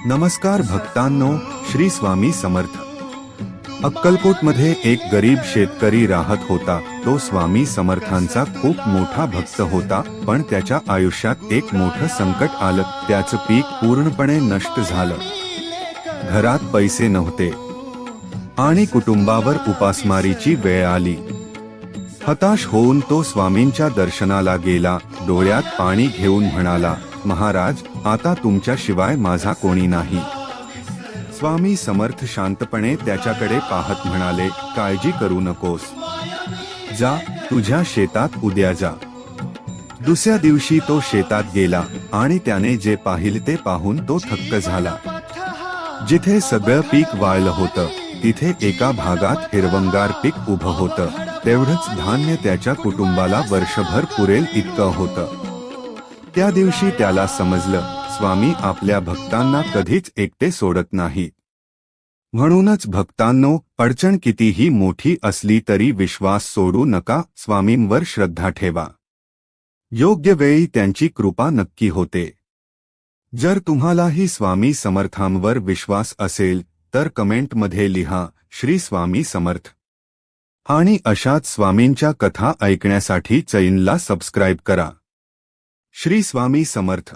नमस्कार भक्तांनो, श्री स्वामी समर्थ। अक्कलकोटमध्ये एक गरीब शेतकरी राहत होता। तो स्वामी समर्थांचा खूप मोठा भक्त होता, पण त्याच्या आयुष्यात एक मोठं संकट आलं। त्याचं पीक पूर्णपणे नष्ट झालं, घरात पैसे नव्हते आणि कुटुंबावर उपासमारीची वेळ आली। हताश होऊन तो स्वामींच्या दर्शनाला गेला। डोळ्यात पाणी घेऊन म्हणाला, महाराज, आता तुमच्याशिवाय माझा कोणी नाही। स्वामी समर्थ शांतपणे त्याच्याकडे पाहत म्हणाले, काळजी करू नकोस, जा, तुझ्या शेतात उद्या जा। दुसऱ्या दिवशी तो शेतात गेला आणि त्याने जे पाहिले ते पाहून तो थक्क झाला। जिथे सगळं पीक वाळलं होतं, तिथे एका भागात हिरवंगार पीक उभं होतं। तेवढंच धान्य त्याच्या कुटुंबाला वर्षभर पुरेल इतकं होतं। त्या दिवशी त्याला समजलं, स्वामी आपल्या भक्तांना कधीच एकटे सोडत नाहीत। म्हणूनच भक्तांनो, अडचण कितीही मोठी असली तरी विश्वास सोडू नका, स्वामींवर श्रद्धा ठेवा। योग्य वेळी त्यांची कृपा नक्की होते। जर तुम्हालाही स्वामी समर्थांवर विश्वास असेल तर कमेंटमध्ये लिहा, श्री स्वामी समर्थ। आणि अशाच स्वामींच्या कथा ऐकण्यासाठी चॅनलला सबस्क्राईब करा। श्री स्वामी समर्थ।